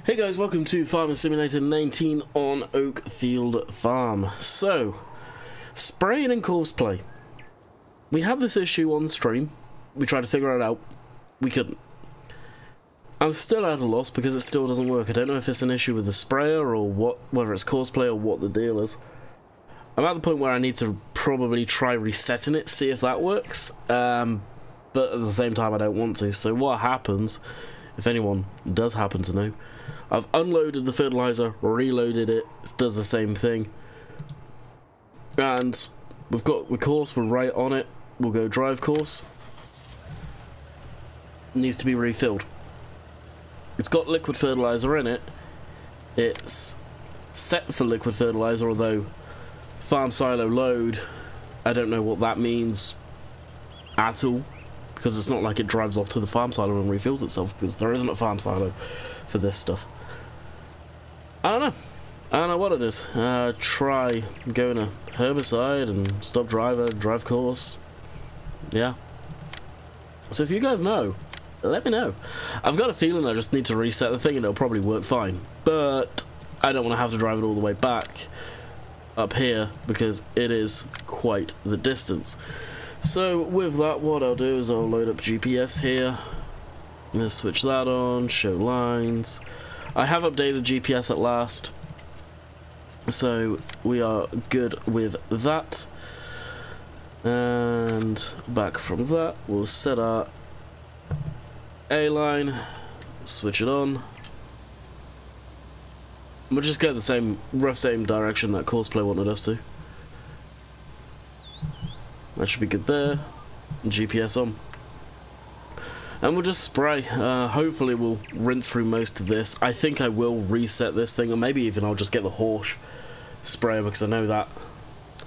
Hey guys, welcome to Farming Simulator 19 on Oakfield Farm. So, spraying and course play. We had this issue on stream. We tried to figure it out. We couldn't. I'm still at a loss because it still doesn't work. I don't know if it's an issue with the sprayer or what, whether it's course play or what the deal is. I'm at the point where I need to probably try resetting it, see if that works. But at the same time, I don't want to. So what happens, if anyone does happen to know, I've unloaded the fertilizer, reloaded it, it does the same thing. And we've got the course, we're right on it. We'll go drive course. It needs to be refilled. It's got liquid fertilizer in it. It's set for liquid fertilizer, although farm silo load, I don't know what that means at all, because it's not like it drives off to the farm silo and refills itself, because there isn't a farm silo for this stuff. I don't know what it is. Try going to herbicide and stop driver, drive course. Yeah. So if you guys know, let me know. I've got a feeling I just need to reset the thing and it'll probably work fine. But I don't want to have to drive it all the way back up here because it is quite the distance. So with that, what I'll do is I'll load up GPS here. Let's switch that on, show lines. I have updated GPS at last, so we are good with that. And back from that, we'll set our A line, switch it on. We'll just go the same, rough same direction that Courseplay wanted us to. That should be good there. GPS on. And we'll just spray. Hopefully we'll rinse through most of this. I think I will reset this thing, or maybe even I'll just get the Horsch sprayer, because I know that,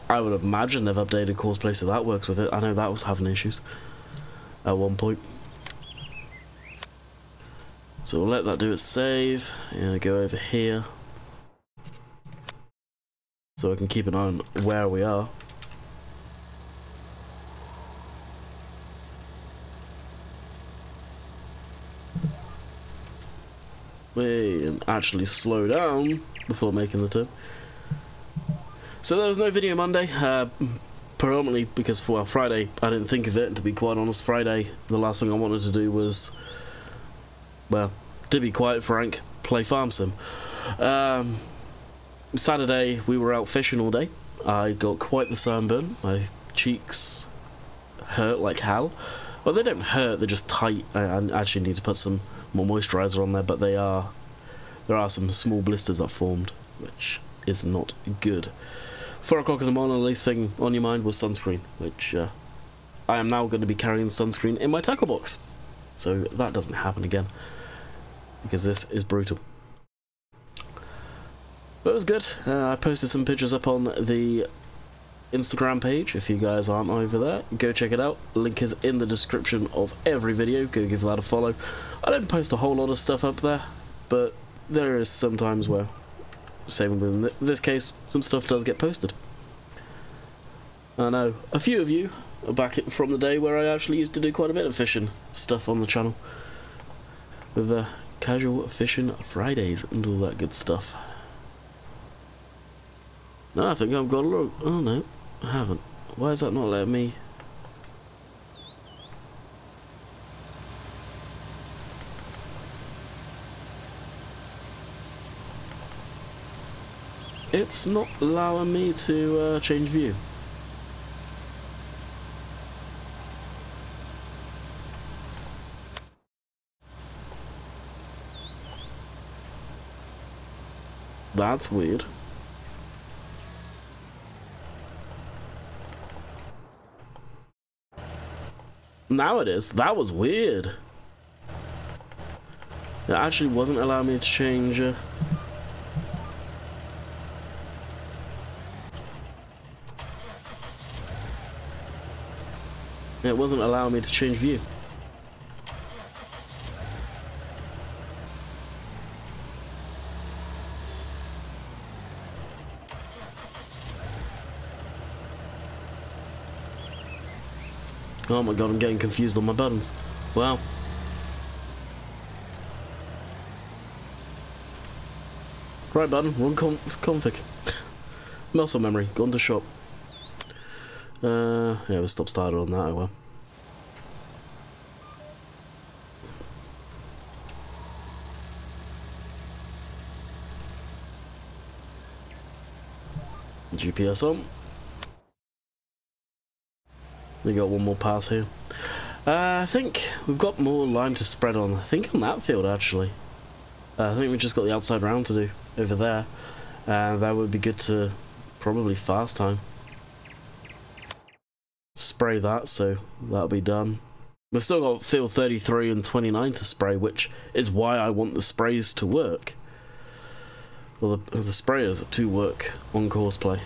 I would imagine they've updated Courseplay so that works with it. I know that was having issues at one point. So we'll let that do its save. And go over here, so I can keep an eye on where we are. And actually slow down before making the turn. So there was no video Monday, predominantly because for Friday I didn't think of it, and to be quite honest, Friday the last thing I wanted to do was, well, to be quite frank, play Farm Sim. Saturday we were out fishing all day. I got quite the sunburn. My cheeks hurt like hell. Well, they don't hurt, they're just tight. I actually need to put some more moisturizer on there, but there are some small blisters that formed, which is not good. 4 o'clock in the morning, the least thing on your mind was sunscreen, which I am now going to be carrying sunscreen in my tackle box, so that doesn't happen again, because this is brutal. But it was good. I posted some pictures up on the Instagram page. If you guys aren't over there, go check it out. Link is in the description of every video. Go give that a follow. I don't post a whole lot of stuff up there, but there is some times where, same in this case, some stuff does get posted. I know a few of you are back from the day where I actually used to do quite a bit of fishing stuff on the channel, with casual fishing Fridays and all that good stuff. No, I think I've got a look. Oh no, I haven't. Why is that not letting me? It's not allowing me to change view. That's weird. Now it is. That was weird. It actually wasn't allowing me to change. It wasn't allowing me to change view. Oh my god, I'm getting confused on my buttons. Wow. Right button, run config. Muscle memory, gone to shop. Yeah, we'll stop started on that, oh well. GPS on. We got one more pass here. I think we've got more lime to spread on. I think on that field actually. I think we just got the outside round to do over there. That would be good to probably fast time. Spray that, so that'll be done. We've still got field 33 and 29 to spray, which is why I want the sprays to work. Well, the sprayers to work on course play.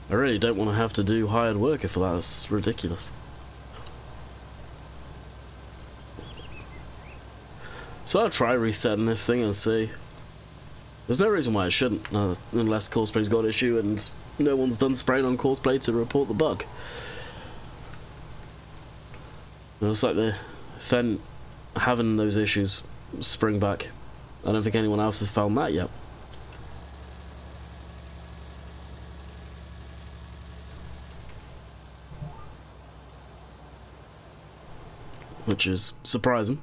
I really don't want to have to do hired worker for that. It's ridiculous. So I'll try resetting this thing and see. There's no reason why it shouldn't, unless Courseplay's got an issue and no one's done spraying on Courseplay to report the bug. It looks like they're having those issues spring back. I don't think anyone else has found that yet. Which is surprising.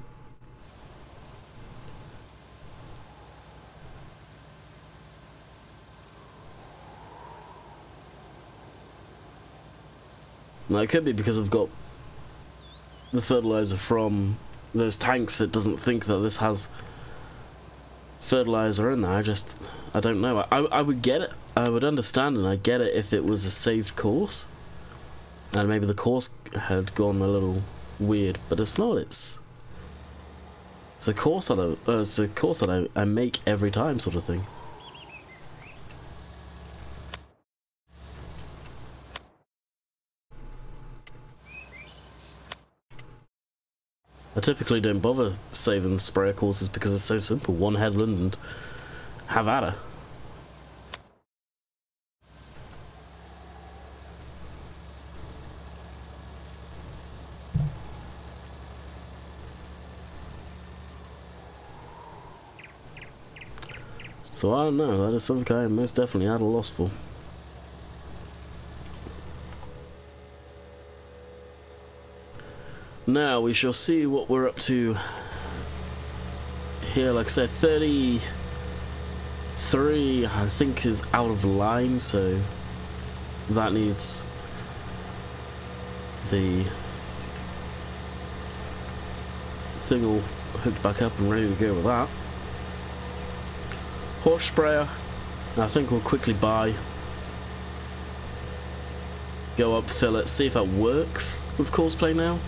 Now it could be because I've got the fertilizer from those tanks. It doesn't think that this has fertilizer in there. I don't know. I would get it. I would understand and I'd get it if it was a saved course. And maybe the course had gone a little weird, but it's not. It's a course that I make every time, sort of thing. I typically don't bother saving sprayer courses because it's so simple. One headland and have at her. So I don't know, that is something I am most definitely at a loss for. Now we shall see what we're up to here. Like I said, 33 I think is out of line, so that needs the thing all hooked back up and ready to go with that. Horse sprayer, I think we'll quickly buy, go up, fill it, see if that works with Courseplay now.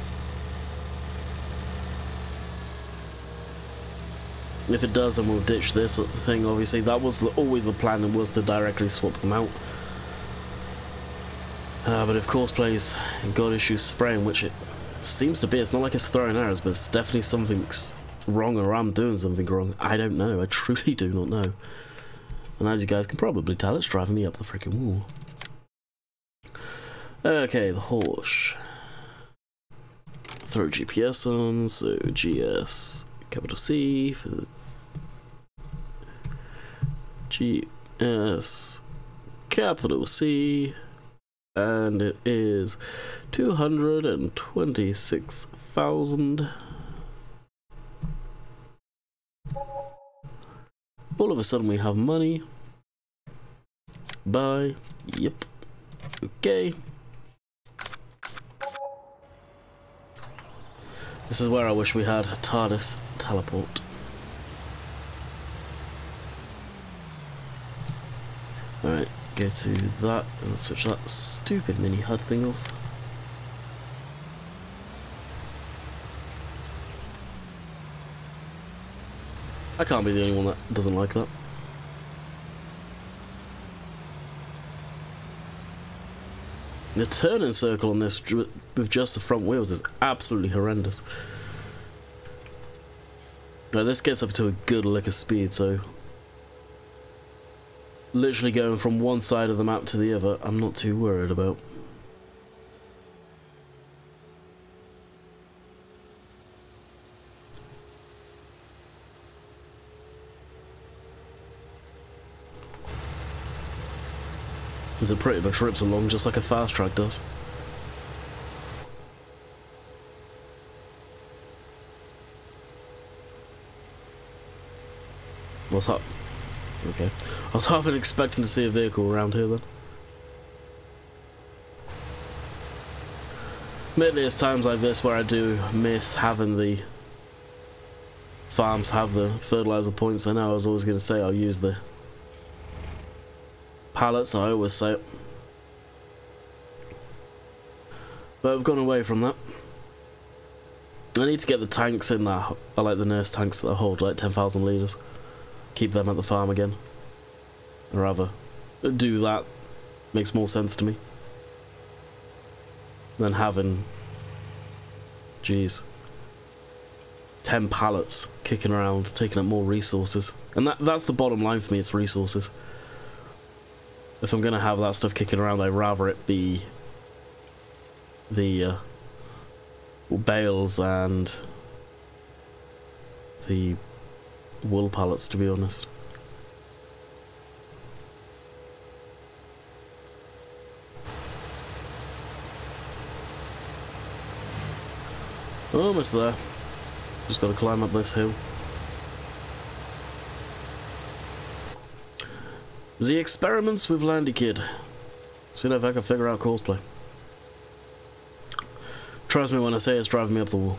If it does, then we'll ditch this thing. Obviously, that was always the plan, and was to directly swap them out. But if Courseplay's got issues spraying, which it seems to be, it's not like it's throwing errors, but it's definitely something's wrong, or I'm doing something wrong. I don't know. I truly do not know. And as you guys can probably tell, it's driving me up the freaking wall. Okay, the horse. Throw GPS on, so GS capital C for GS capital C, and it is 226,000. All of a sudden we have money. Buy. Yep. Okay. This is where I wish we had TARDIS teleport. Alright, go to that and switch that stupid mini HUD thing off. I can't be the only one that doesn't like that. The turning circle on this with just the front wheels is absolutely horrendous. Now this gets up to a good lick of speed, so literally going from one side of the map to the other, I'm not too worried about. Because it pretty much rips along just like a fast track does. What's up? Okay. I was half expecting to see a vehicle around here then. Admittedly, it's times like this where I do miss having the farms have the fertilizer points. I know I was always going to say I'll use the pallets, I always say it. But I've gone away from that. I need to get the tanks in that. I like the nurse tanks that hold like 10,000 litres. Keep them at the farm again. Or rather, do that. Makes more sense to me than having, jeez, 10 pallets kicking around, taking up more resources. And that's the bottom line for me, it's resources. If I'm going to have that stuff kicking around, I'd rather it be the bales and the wool pallets, to be honest. Almost there. Just got to climb up this hill. The experiments with Landy Kid. See if I can figure out cosplay. Trust me when I say it's driving me up the wall.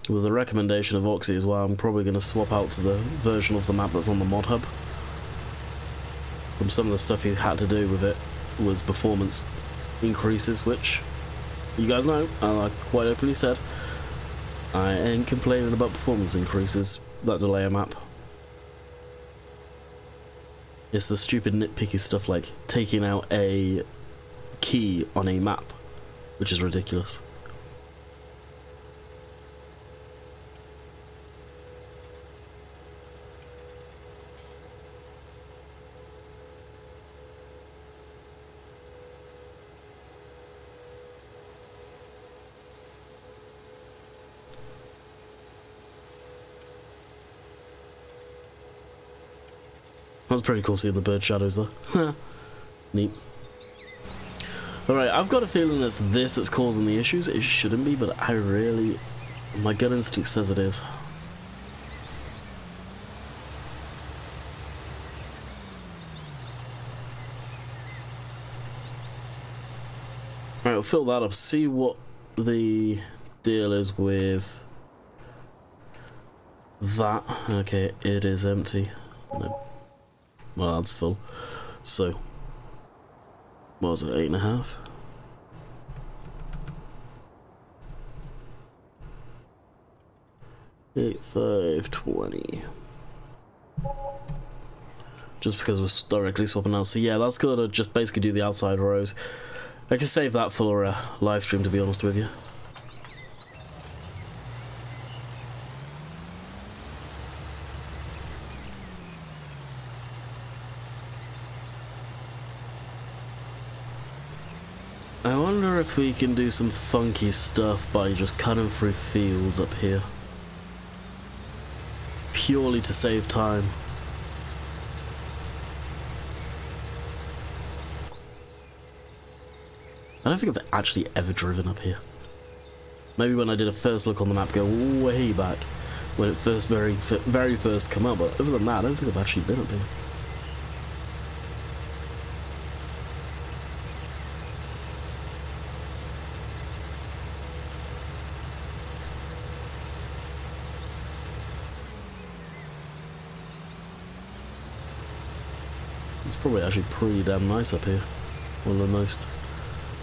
With the recommendation of Oxy as well, I'm probably going to swap out to the version of the map that's on the mod hub. From some of the stuff he had to do with it was performance increases, which you guys know, I quite openly said, I ain't complaining about performance increases that delay a map. It's the stupid nitpicky stuff like taking out a key on a map, which is ridiculous. That was pretty cool seeing the bird shadows there. Neat. Alright, I've got a feeling it's this that's causing the issues. It shouldn't be, but I really... my gut instinct says it is. Alright, we'll fill that up. See what the deal is with that. Okay, it is empty. No. Well, that's full. So, what was it, 8.5? $8,520. Just because we're directly swapping out. So yeah, that's gonna just basically do the outside rows. I can save that for a live stream, to be honest with you. I wonder if we can do some funky stuff by just cutting through fields up here. Purely to save time. I don't think I've actually ever driven up here. Maybe when I did a first look on the map, go way back, when it very first came out, but other than that, I don't think I've actually been up here. It's probably actually pretty damn nice up here. One of the most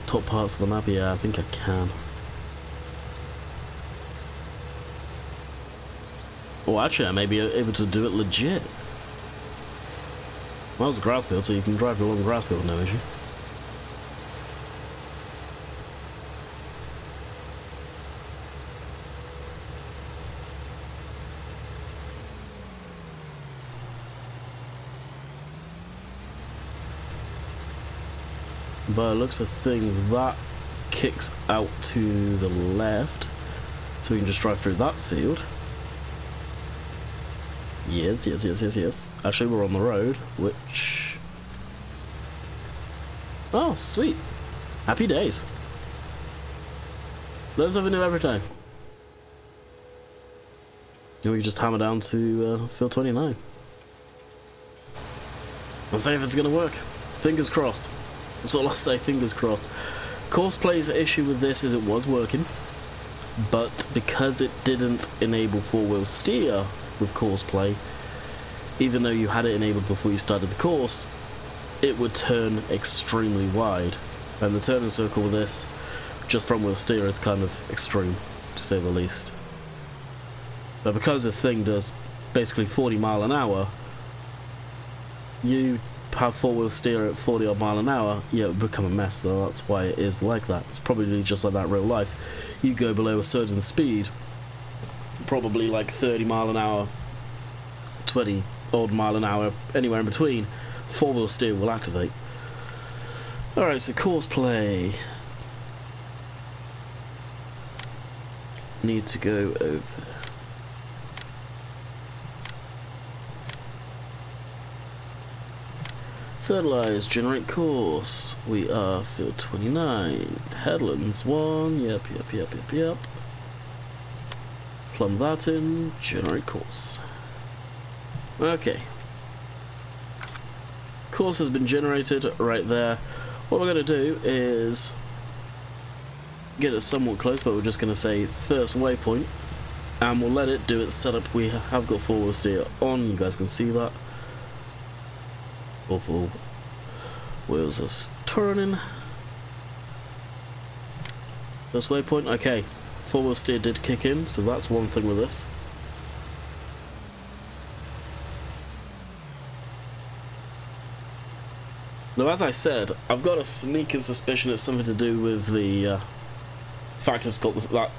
top parts of the map. Yeah, I think I can. Oh, actually, I may be able to do it legit. Well, it's a grass field, so you can drive along the grass field, no issue. By the looks of things, that kicks out to the left, so we can just drive through that field. Yes, yes, yes, yes, yes. Actually, we're on the road, which... Oh, sweet. Happy days. Learn something new every time. And we just hammer down to field 29. Let's see if it's going to work. Fingers crossed. That's all I'll say, fingers crossed. Coursplay's issue with this is it was working, but because it didn't enable four-wheel steer with Courseplay, even though you had it enabled before you started the course, it would turn extremely wide. And the turning circle with this, just front-wheel steer, is kind of extreme, to say the least. But because this thing does basically 40 mile an hour, you have four-wheel steer at 40 odd mile an hour, yeah, it would become a mess, so that's why it is like that. It's probably just like that in real life. You go below a certain speed, probably like 30 mile an hour, 20 odd mile an hour, anywhere in between, four-wheel steer will activate. Alright, so Courseplay. Need to go over. Fertilize, generate course. We are field 29. Headlands 1. Yep. Plumb that in. Generate course. Okay. Course has been generated right there. What we're going to do is get it somewhat close, but we're just going to say first waypoint, and we'll let it do its setup. We have got four-wheel steer on. You guys can see that. Awful wheels are turning. First waypoint, okay. Four-wheel steer did kick in, so that's one thing with this. Now, as I said, I've got a sneaking suspicion it's something to do with the fact it's got that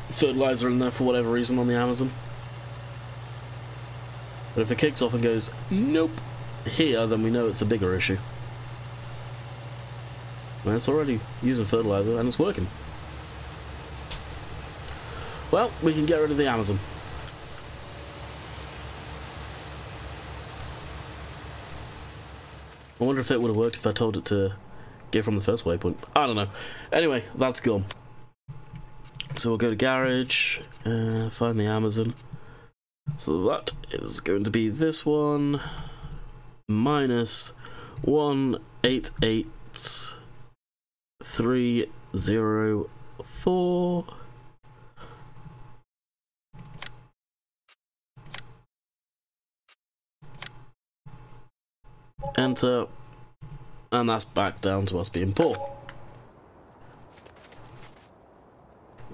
fertilizer in there for whatever reason on the Amazon. But if it kicks off and goes, nope, here, then we know it's a bigger issue. And it's already using fertilizer and it's working. Well, we can get rid of the Amazon. I wonder if it would have worked if I told it to get from the first waypoint. I don't know. Anyway, that's gone. So we'll go to garage, find the Amazon. So that is going to be this one. Minus 188304. Enter, and that's back down to us being poor.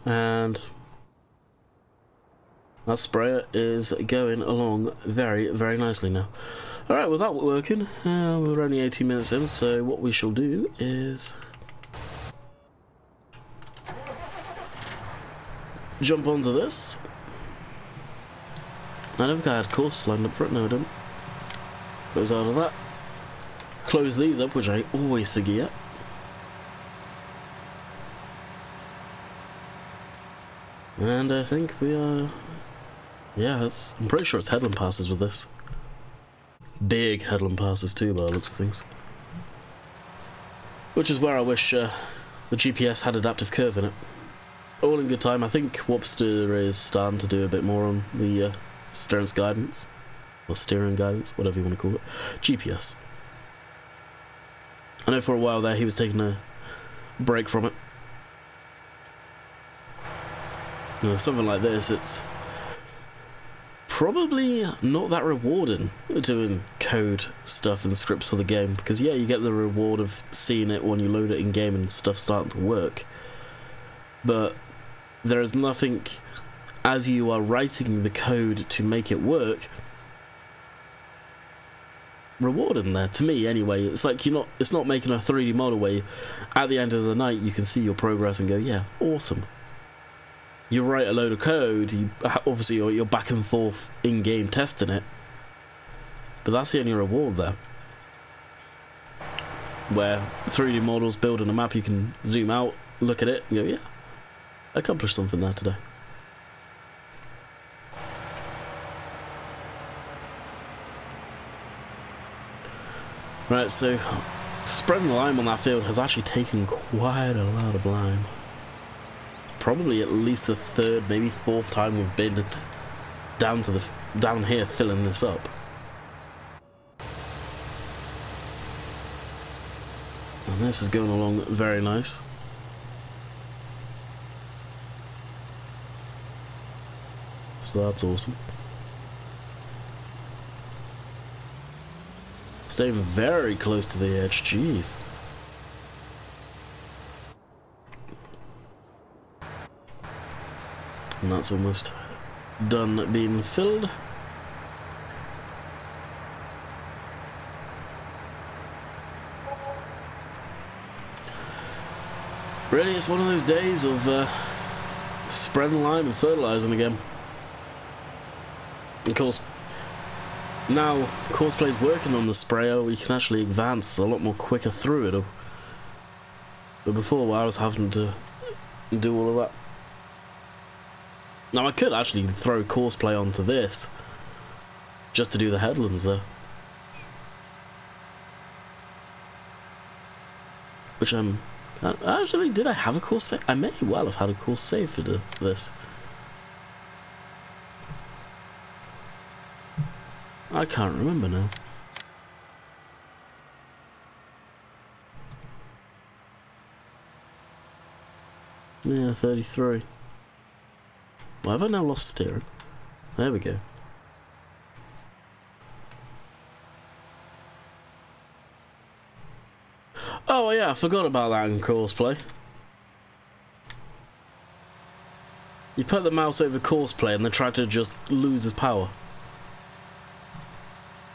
And that sprayer is going along very, very nicely now. Alright, with that working, we're only 18 minutes in, so what we shall do is jump onto this. I don't think I had course lined up for it, no I don't. Close out of that. Close these up, which I always forget. And I think we are... Yeah, I'm pretty sure it's headland passes with this. Big headland passes too, by the looks of things. Which is where I wish the GPS had adaptive curve in it. All in good time. I think Wopster is starting to do a bit more on the steering guidance. Or steering guidance, whatever you want to call it. GPS. I know for a while there he was taking a break from it. You know, something like this, it's probably not that rewarding doing code stuff and scripts for the game, because yeah, you get the reward of seeing it when you load it in game and stuff starting to work, but there is nothing as you are writing the code to make it work rewarding there, to me anyway. It's like it's not making a 3D model where at the end of the night you can see your progress and go, yeah, awesome. You write a load of code, obviously you're back and forth in-game testing it, but that's the only reward there. Where 3D models building a map, you can zoom out look at it and go, yeah, I accomplished something there today. Right, so spreading the lime on that field has actually taken quite a lot of lime. Probably at least the third, maybe fourth time we've been down here filling this up. And this is going along very nice. So that's awesome. Staying very close to the edge, jeez. And that's almost done being filled. Really, it's one of those days of spreading lime and fertilizing again. Of course, now Courseplay's working on the sprayer, we can actually advance a lot more quicker through it. But before, I was having to do all of that. Now I could actually throw Courseplay onto this, just to do the headlands there. Which actually, did I have a course save? I may well have had a course save for this. I can't remember now. Yeah, 33. Why have I now lost steering? There we go. Oh yeah, I forgot about that in Courseplay. You put the mouse over Courseplay and the tractor just loses power.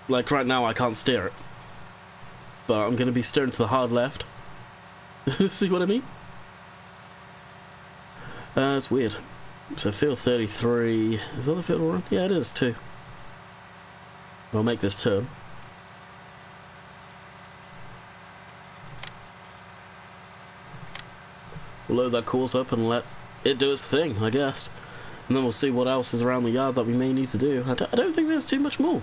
Like right now I can't steer it. But I'm going to be steering to the hard left. See what I mean? It's weird. So field 33, is that the field we're on? Yeah, it is too. I'll make this turn. We'll load that course up and let it do its thing, I guess. And then we'll see what else is around the yard that we may need to do. I don't think there's too much more.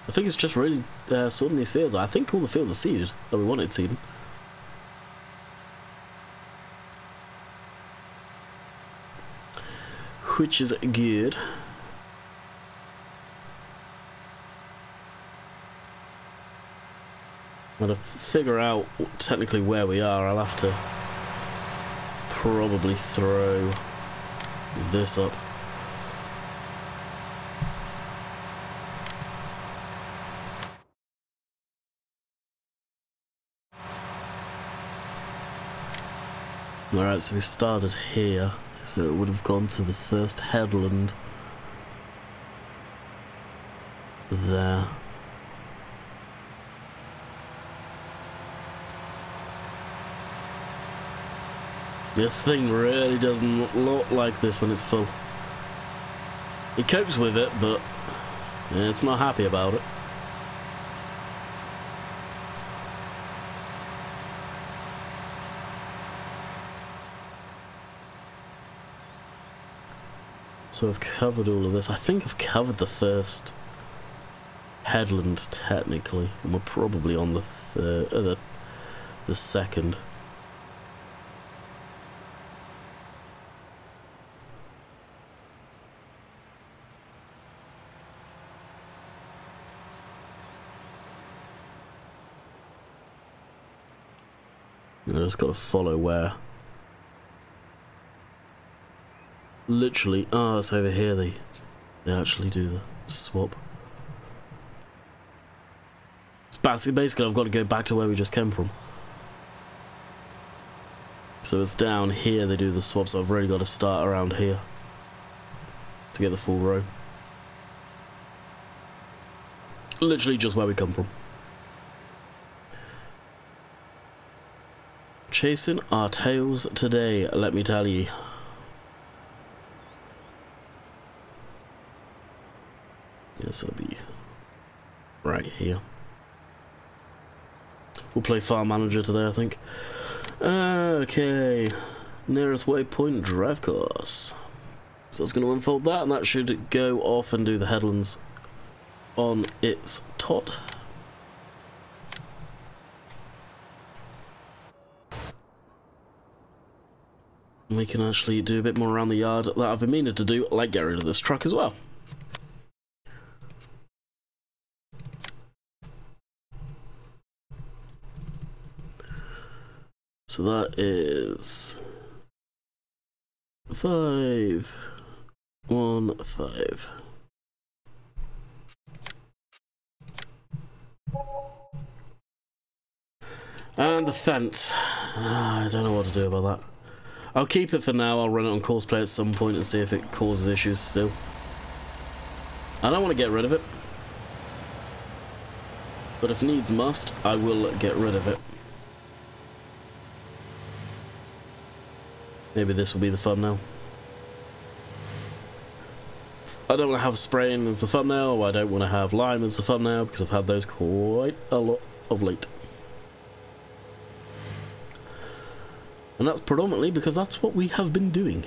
I think it's just really sorting these fields. I think all the fields are seeded, that we wanted seeded. Which is good. Well, to figure out technically where we are, I'll have to probably throw this up. Alright, so we started here. So it would have gone to the first headland there. This thing really doesn't look like this when it's full. It copes with it, but it's not happy about it. So I've covered all of this. I think I've covered the first headland technically, and we're probably on the second. I just got to follow where. Literally, oh, it's over here they actually do the swap. It's basically I've got to go back to where we just came from. So it's down here they do the swap, so I've really got to start around here to get the full row. Literally just where we come from. Chasing our tails today, let me tell you. Yes, it'll be right here. We'll play Farm Manager today, I think. Okay, nearest waypoint drive course. So it's going to unfold that, and that should go off and do the headlands on its tot. And we can actually do a bit more around the yard that I've been meaning to do, like get rid of this truck as well. So that is 515. And the fence. I don't know what to do about that. I'll keep it for now. I'll run it on course play at some point and see if it causes issues still. I don't want to get rid of it, but if needs must, I will get rid of it. Maybe this will be the thumbnail. I don't want to have spraying as the thumbnail, or I don't want to have lime as the thumbnail, because I've had those quite a lot of late. And that's predominantly because that's what we have been doing.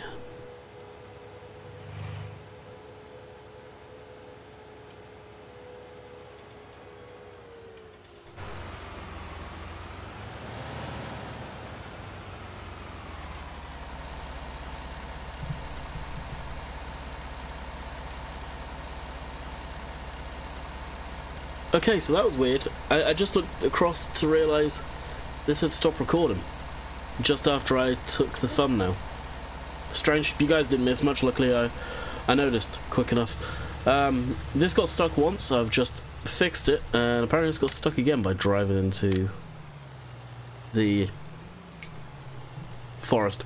Okay, so that was weird. I just looked across to realise this had stopped recording just after I took the thumbnail. Strange. You guys didn't miss much. Luckily, I noticed quick enough. This got stuck once. I've just fixed it, and apparently it's got stuck again by driving into the forest.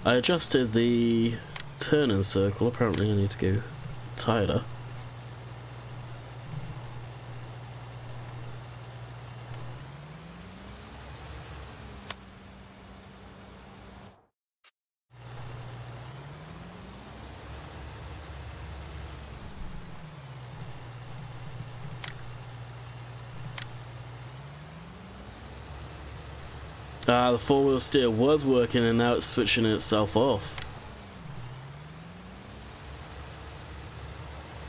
I adjusted the turn-in circle. Apparently, I need to go tighter. The four-wheel steer was working and now it's switching itself off.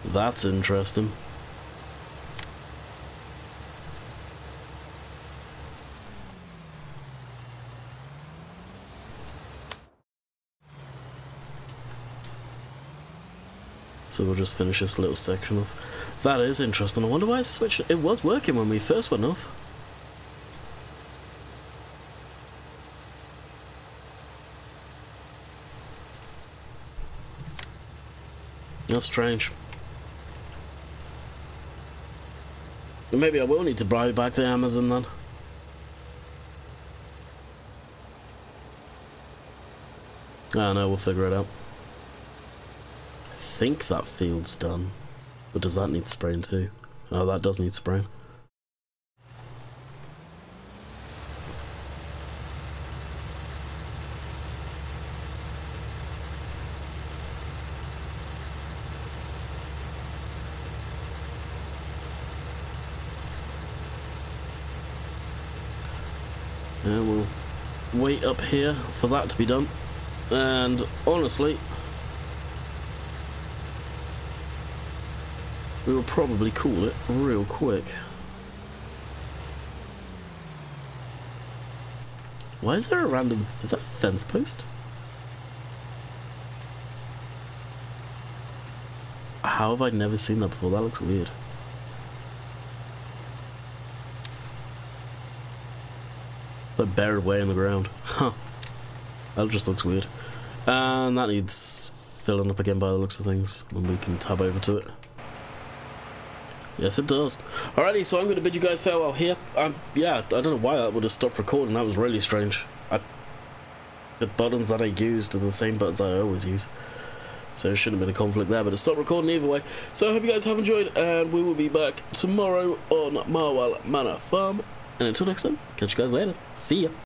That's interesting. So we'll just finish this little section off. That is interesting. I wonder why it's switching. It was working when we first went off. That's strange. Maybe I will need to buy back the Amazon then. Ah, no, we'll figure it out. I think that field's done. But does that need spraying too? Oh, that does need spraying. And we'll wait up here for that to be done. And honestly, we will probably call it real quick. Why is there a random... is that a fence post? How have I never seen that before? That looks weird. Like buried away in the ground. Huh. That just looks weird. And that needs filling up again by the looks of things. And we can tab over to it. Yes, it does. Alrighty, so I'm going to bid you guys farewell here. Yeah, I don't know why that would have stopped recording. That was really strange. The buttons that I used are the same buttons I always use. So there shouldn't have been a conflict there, but it stopped recording either way. So I hope you guys have enjoyed, and we will be back tomorrow on Marwell Manor Farm. And until next time, catch you guys later. See ya.